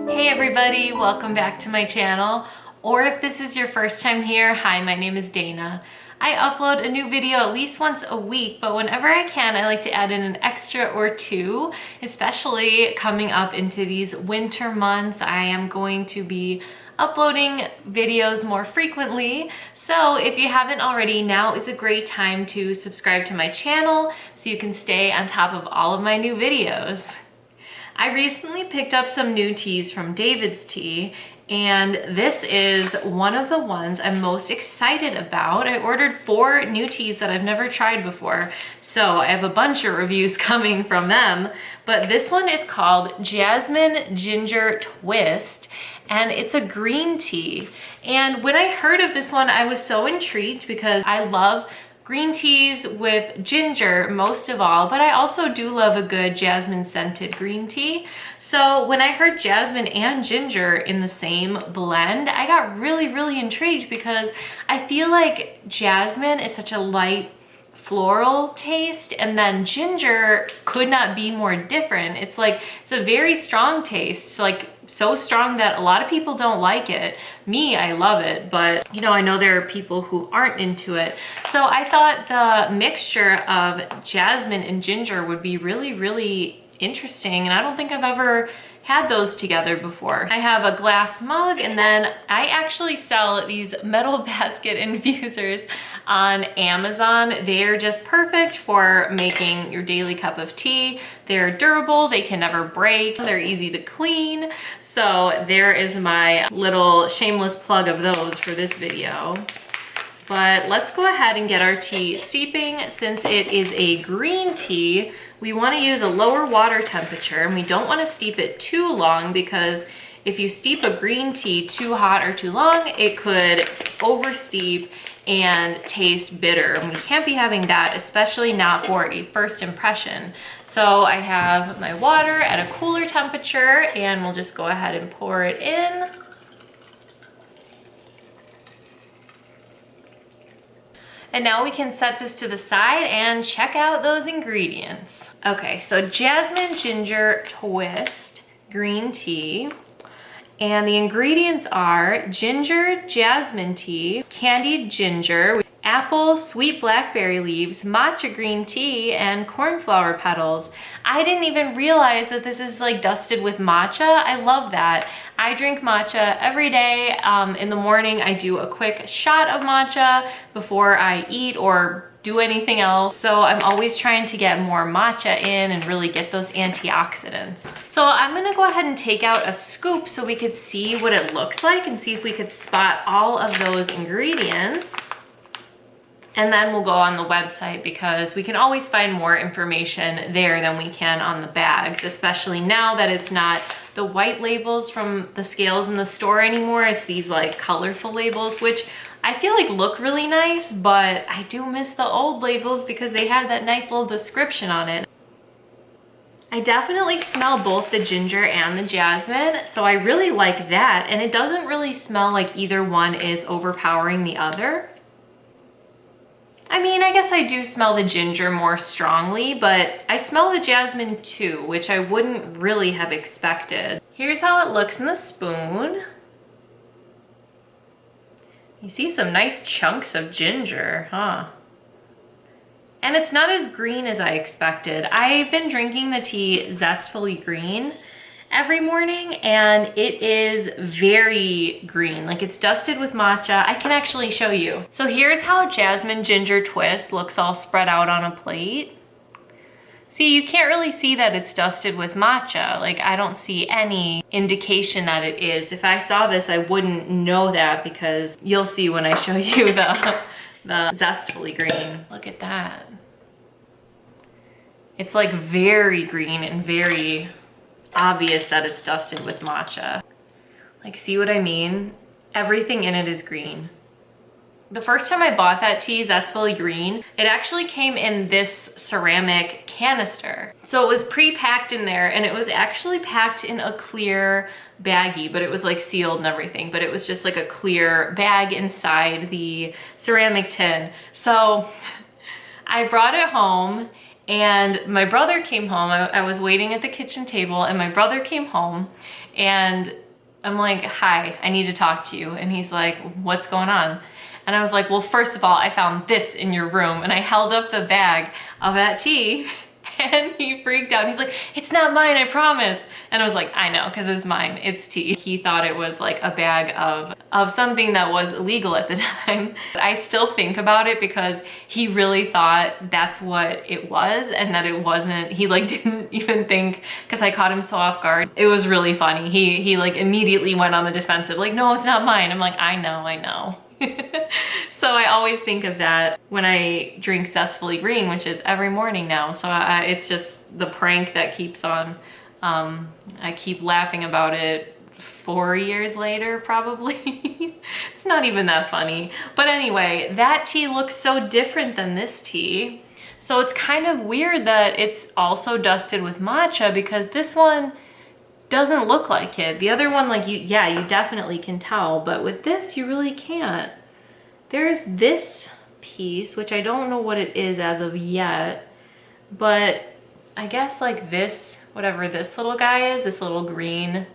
Hey everybody, welcome back to my channel. Or if this is your first time here, hi, my name is Dana. I upload a new video at least once a week, but whenever I can, I like to add in an extra or two, especially coming up into these winter months. I am going to be uploading videos more frequently. So if you haven't already, now is a great time to subscribe to my channel so you can stay on top of all of my new videos. I recently picked up some new teas from DAVIDSTEA, and this is one of the ones I'm most excited about. I ordered 4 new teas that I've never tried before, so I have a bunch of reviews coming from them. But this one is called Jasmine Ginger Twist, and it's a green tea. And when I heard of this one, I was so intrigued because I love green teas with ginger most of all, but I also do love a good jasmine scented green tea. So when I heard jasmine and ginger in the same blend, I got really intrigued because I feel like jasmine is such a light floral taste, and then ginger could not be more different. It's a very strong taste, so strong that a lot of people don't like it. Me, I love it, but you know, I know there are people who aren't into it. So I thought the mixture of jasmine and ginger would be really interesting, and I don't think I've ever had those together before. I have a glass mug, and then I actually sell these metal basket infusers on Amazon. They're just perfect for making your daily cup of tea. They're durable, they can never break, they're easy to clean. So there is my little shameless plug of those for this video. But let's go ahead and get our tea steeping. Since it is a green tea, we want to use a lower water temperature, and we don't want to steep it too long, because if you steep a green tea too hot or too long, it could oversteep and taste bitter. And we can't be having that, especially not for a first impression. So I have my water at a cooler temperature, and we'll just go ahead and pour it in. And now we can set this to the side and check out those ingredients. Okay, so Jasmine Ginger Twist green tea. And the ingredients are ginger jasmine tea, candied ginger, apple sweet blackberry leaves, matcha green tea, and cornflower petals. I didn't even realize that this is dusted with matcha. I love that. I drink matcha every day. In the morning, I do a quick shot of matcha before I eat or do anything else. So I'm always trying to get more matcha in and really get those antioxidants. So I'm gonna go ahead and take out a scoop so we could see what it looks like and see if we could spot all of those ingredients. And then we'll go on the website, because we can always find more information there than we can on the bags, especially now that it's not the white labels from the scales in the store anymore. It's these colorful labels, which I feel look really nice, but I do miss the old labels because they had that nice little description on it. I definitely smell both the ginger and the jasmine, so I really like that. And it doesn't really smell like either one is overpowering the other. I mean, I guess I do smell the ginger more strongly, but I smell the jasmine too, which I wouldn't really have expected. Here's how it looks in the spoon. You see some nice chunks of ginger, huh? And it's not as green as I expected. I've been drinking the tea Zestfully Green every morning, and it is very green. It's dusted with matcha. I can actually show you. So here's how Jasmine Ginger Twist looks all spread out on a plate. See, you can't really see that it's dusted with matcha. I don't see any indication that it is. If I saw this, I wouldn't know that, because you'll see when I show you the Zestfully Green. Look at that. It's very green and very obvious that it's dusted with matcha. See what I mean? Everything in it is green. The first time I bought that tea, Zestfully Green, it actually came in this ceramic canister. So it was pre-packed in there, and it was actually packed in a clear baggie, but it was sealed and everything, but it was just a clear bag inside the ceramic tin. So I brought it home, And my brother came home. I was waiting at the kitchen table and my brother came home and I'm like, hi, I need to talk to you. And he's like, what's going on? And I was like, well, first of all, I found this in your room. And I held up the bag of that tea and he freaked out. He's like, it's not mine, I promise. And I was like, I know, because it's mine, it's tea. He thought it was like a bag of something that was illegal at the time. But I still think about it because he really thought that's what it was and that it wasn't. He like didn't even think, because I caught him so off guard. It was really funny. He like immediately went on the defensive, like, no, it's not mine. I'm like, I know. So I always think of that when I drink Zestfully Green, which is every morning now. So it's just the prank that keeps on. I keep laughing about it 4 years later, probably. It's not even that funny. But anyway, that tea looks so different than this tea. So it's kind of weird that it's also dusted with matcha because this one doesn't look like it. The other one, like you definitely can tell, but with this, you really can't. There's this piece, which I don't know what it is as of yet, but I guess like this, whatever this little guy is, this little green,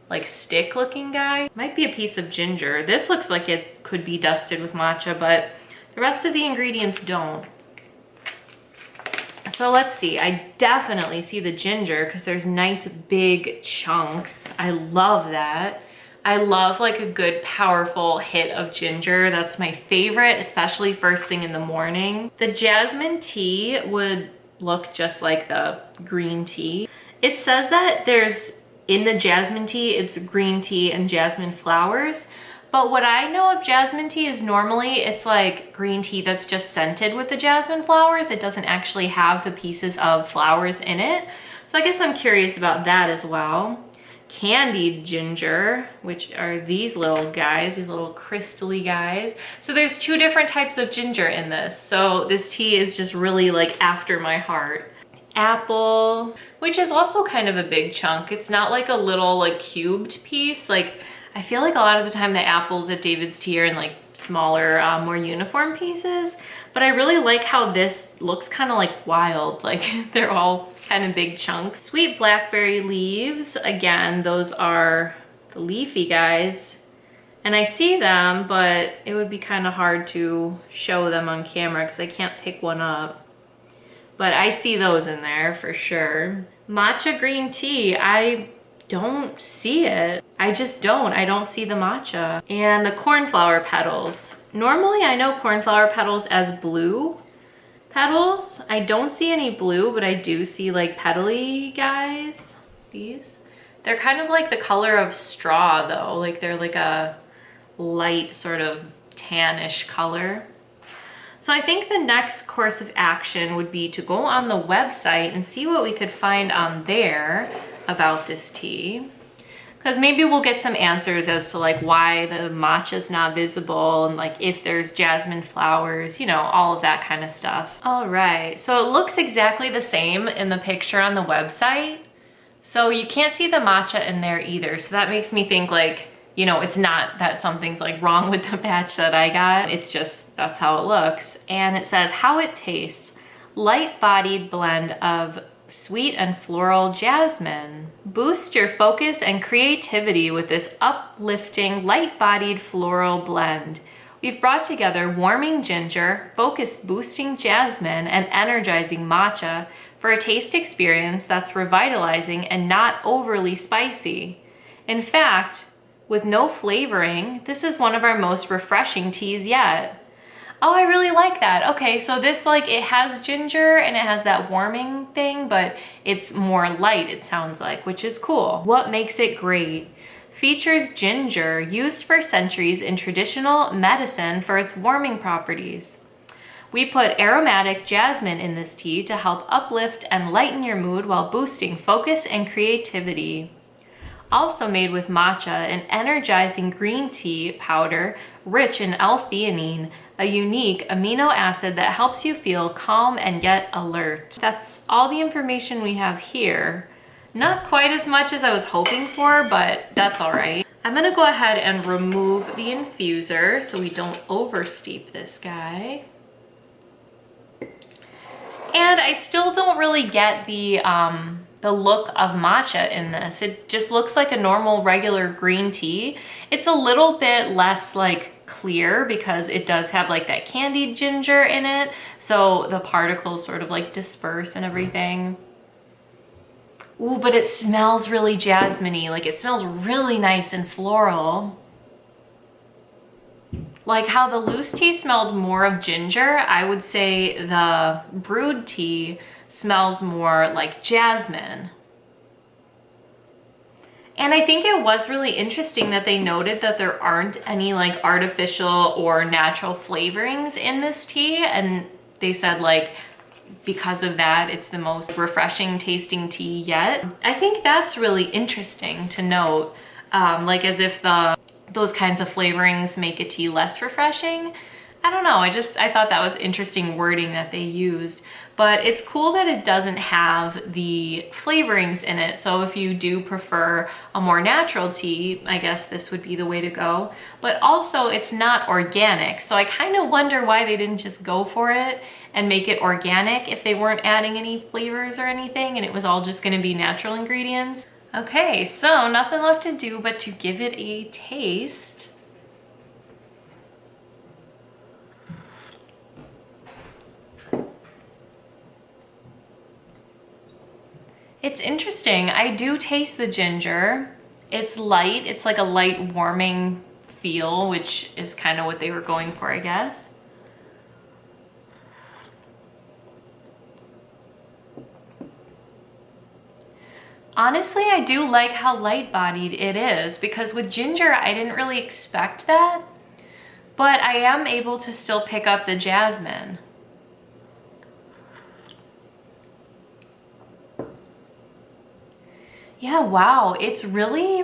like stick looking guy, might be a piece of ginger. This looks like it could be dusted with matcha, but the rest of the ingredients don't. So let's see, I definitely see the ginger because there's nice big chunks. I love that. I love like a good powerful hit of ginger. That's my favorite, especially first thing in the morning. The jasmine tea would look just like the green tea. It says that in the jasmine tea, it's green tea and jasmine flowers. But what I know of jasmine tea is normally it's like green tea that's just scented with the jasmine flowers. It doesn't actually have the pieces of flowers in it. So I guess I'm curious about that as well. Candied ginger, which are these little guys, these little crystally guys. So there's 2 different types of ginger in this. So this tea is just really like after my heart. Apple, which is also kind of a big chunk. It's not like a little like cubed piece. Like I feel like a lot of the time the apples at DAVIDSTEA are in like smaller, more uniform pieces, but I really like how this looks kind of like wild. Like they're all kind of big chunks. Sweet blackberry leaves, again, those are the leafy guys. And I see them, but it would be kind of hard to show them on camera because I can't pick one up. But I see those in there for sure. Matcha green tea, I don't see it. I just don't. I don't see the matcha. And the cornflower petals. Normally I know cornflower petals as blue petals. I don't see any blue, but I do see like petally guys. These. They're kind of like the color of straw though. Like they're like a light sort of tannish color. So I think the next course of action would be to go on the website and see what we could find on there about this tea. Because maybe we'll get some answers as to like why the matcha is not visible and like if there's jasmine flowers, you know, all of that kind of stuff. All right, so it looks exactly the same in the picture on the website. So you can't see the matcha in there either. So that makes me think like, you know, it's not that something's like wrong with the batch that I got. It's just, that's how it looks. And it says how it tastes. Light-bodied blend of sweet and floral jasmine. Boost your focus and creativity with this uplifting, light-bodied floral blend. We've brought together warming ginger, focus-boosting jasmine, and energizing matcha for a taste experience that's revitalizing and not overly spicy. In fact, with no flavoring, this is one of our most refreshing teas yet. Oh, I really like that. Okay, so this like, it has ginger and it has that warming thing, but it's more light, it sounds like, which is cool. What makes it great? Features ginger, used for centuries in traditional medicine for its warming properties. We put aromatic jasmine in this tea to help uplift and lighten your mood while boosting focus and creativity. Also made with matcha, an energizing green tea powder rich in L-theanine, a unique amino acid that helps you feel calm and yet alert. That's all the information we have here. Not quite as much as I was hoping for, but that's all right. I'm gonna go ahead and remove the infuser so we don't oversteep this guy. And I still don't really get the look of matcha in this. It just looks like a normal regular green tea. It's a little bit less like clear because it does have like that candied ginger in it. So the particles sort of like disperse and everything. Ooh, but it smells really jasmine-y. Like it smells really nice and floral. Like how the loose tea smelled more of ginger, I would say the brewed tea smells more like jasmine. And I think it was really interesting that they noted that there aren't any like artificial or natural flavorings in this tea. And they said like, because of that, it's the most refreshing tasting tea yet. I think that's really interesting to note, like as if those kinds of flavorings make a tea less refreshing. I don't know, I thought that was interesting wording that they used. But it's cool that it doesn't have the flavorings in it. So if you do prefer a more natural tea, I guess this would be the way to go. But also it's not organic. So I kind of wonder why they didn't just go for it and make it organic if they weren't adding any flavors or anything and it was all just gonna be natural ingredients. Okay, so nothing left to do but to give it a taste. It's interesting. I do taste the ginger. It's light. It's like a light warming feel, which is kind of what they were going for, I guess. Honestly, I do like how light-bodied it is because with ginger, I didn't really expect that, but I am able to still pick up the jasmine. Yeah, wow, it's really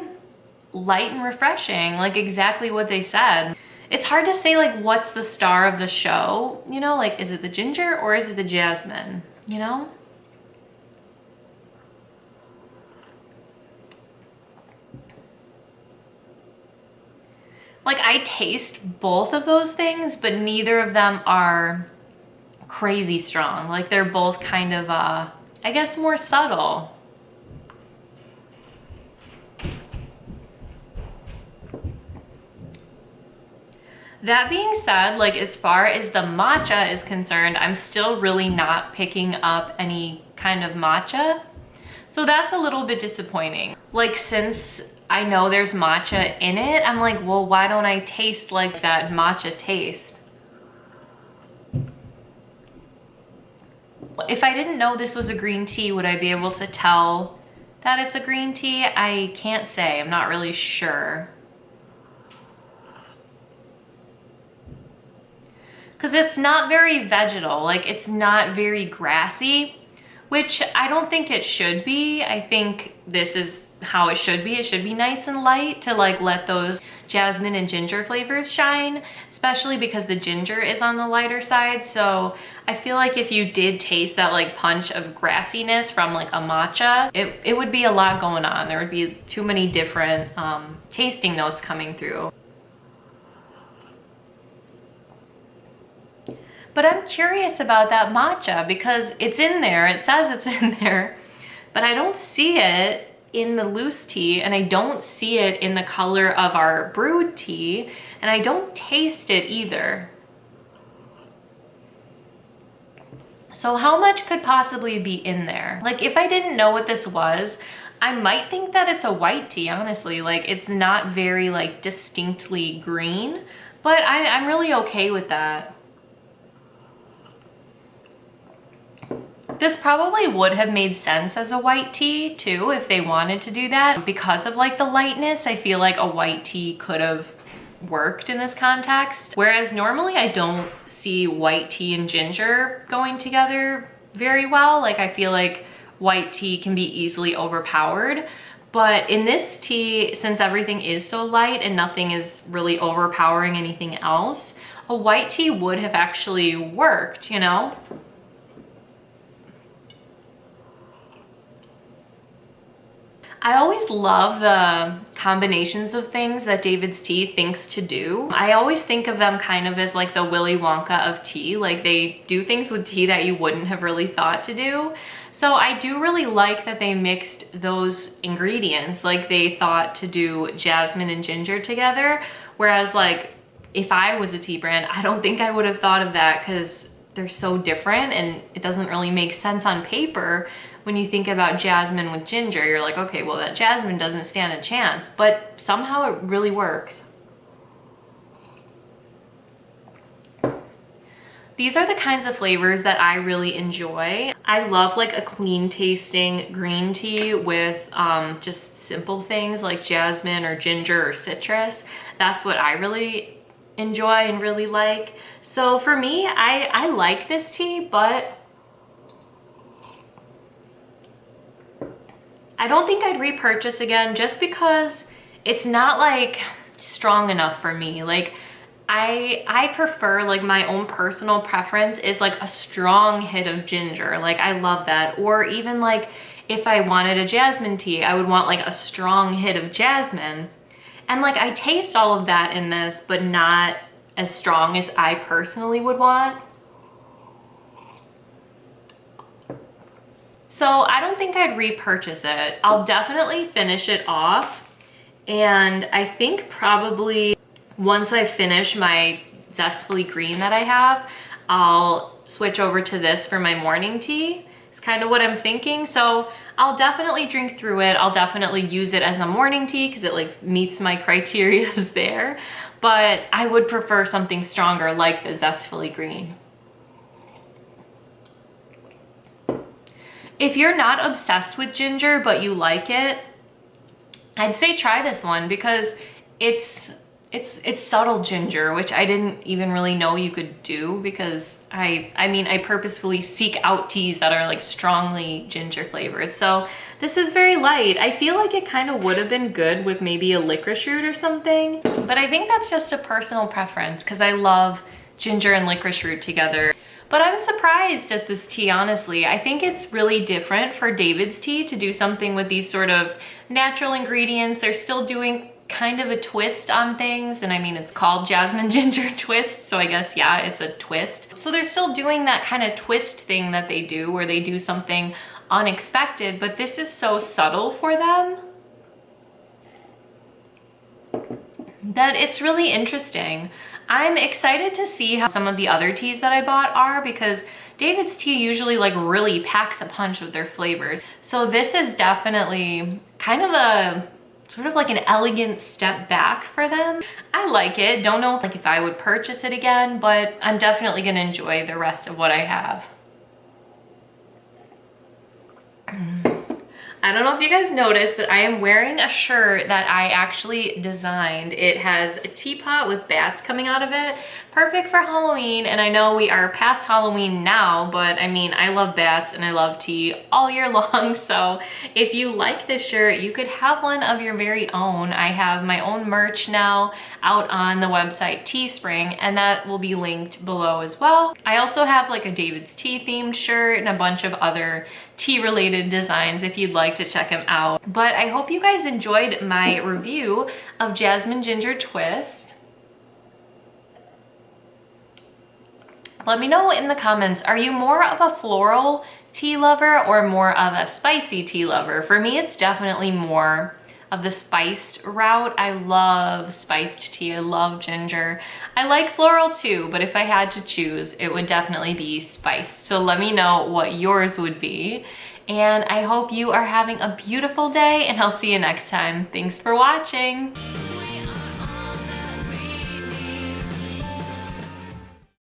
light and refreshing, like exactly what they said. It's hard to say like what's the star of the show, you know, like is it the ginger or is it the jasmine, you know? Like I taste both of those things, but neither of them are crazy strong. Like they're both kind of, I guess more subtle. That being said, like as far as the matcha is concerned, I'm still really not picking up any kind of matcha. So that's a little bit disappointing. Like since I know there's matcha in it, I'm like, well, why don't I taste like that matcha taste? If I didn't know this was a green tea, would I be able to tell that it's a green tea? I can't say, I'm not really sure. Because it's not very vegetal, like it's not very grassy, which I don't think it should be. I think this is how it should be. It should be nice and light to like let those jasmine and ginger flavors shine, especially because the ginger is on the lighter side. So I feel like if you did taste that like punch of grassiness from like a matcha, it would be a lot going on. There would be too many different tasting notes coming through. But I'm curious about that matcha because it's in there, it says it's in there, but I don't see it in the loose tea and I don't see it in the color of our brewed tea and I don't taste it either. So how much could possibly be in there? Like if I didn't know what this was, I might think that it's a white tea, honestly. Like it's not very like distinctly green, but I'm really okay with that. This probably would have made sense as a white tea too if they wanted to do that. Because of like the lightness, I feel like a white tea could have worked in this context. Whereas normally I don't see white tea and ginger going together very well. Like I feel like white tea can be easily overpowered. But in this tea, since everything is so light and nothing is really overpowering anything else, a white tea would have actually worked, you know? I always love the combinations of things that David's Tea thinks to do. I always think of them kind of as like the Willy Wonka of tea. Like they do things with tea that you wouldn't have really thought to do. So I do really like that they mixed those ingredients. Like they thought to do jasmine and ginger together. Whereas like if I was a tea brand, I don't think I would have thought of that because they're so different and it doesn't really make sense on paper. When you think about jasmine with ginger, you're like, okay, well that jasmine doesn't stand a chance, but somehow it really works. These are the kinds of flavors that I really enjoy. I love like a clean tasting green tea with just simple things like jasmine or ginger or citrus. That's what I really enjoy and really like. So for me, I like this tea, but I don't think I'd repurchase again just because it's not like strong enough for me. Like I prefer, like my own personal preference is like a strong hit of ginger. Like I love that. Or even like if I wanted a jasmine tea, I would want like a strong hit of jasmine. And like I taste all of that in this, but not as strong as I personally would want. So I don't think I'd repurchase it. I'll definitely finish it off. And I think probably once I finish my Zestfully Green that I have, I'll switch over to this for my morning tea. It's kind of what I'm thinking. So I'll definitely drink through it. I'll definitely use it as a morning tea because it like meets my criteria there. But I would prefer something stronger like the Zestfully Green. If you're not obsessed with ginger, but you like it, I'd say try this one because it's subtle ginger, which I didn't even really know you could do because I purposefully seek out teas that are like strongly ginger flavored. So this is very light. I feel like it kind of would have been good with maybe a licorice root or something, but I think that's just a personal preference because I love ginger and licorice root together. But I'm surprised at this tea, honestly. I think it's really different for David's Tea to do something with these sort of natural ingredients. They're still doing kind of a twist on things. And I mean, it's called Jasmine Ginger Twist. So I guess, yeah, it's a twist. So they're still doing that kind of twist thing that they do where they do something unexpected, but this is so subtle for them that it's really interesting. I'm excited to see how some of the other teas that I bought are because David's Tea usually like really packs a punch with their flavors. So this is definitely kind of a sort of like an elegant step back for them. I like it. Don't know like if I would purchase it again, but I'm definitely gonna enjoy the rest of what I have. I don't know if you guys noticed, but I am wearing a shirt that I actually designed. It has a teapot with bats coming out of it. Perfect for Halloween, and I know we are past Halloween now, but I mean, I love bats and I love tea all year long, so if you like this shirt, you could have one of your very own. I have my own merch now out on the website Teespring, and that will be linked below as well. I also have like a David's Tea themed shirt and a bunch of other tea related designs if you'd like to check them out. But I hope you guys enjoyed my review of Jasmine Ginger Twist. Let me know in the comments, are you more of a floral tea lover or more of a spicy tea lover? For me, it's definitely more of the spiced route. I love spiced tea, I love ginger. I like floral too, but if I had to choose, it would definitely be spiced. So let me know what yours would be. And I hope you are having a beautiful day and I'll see you next time. Thanks for watching.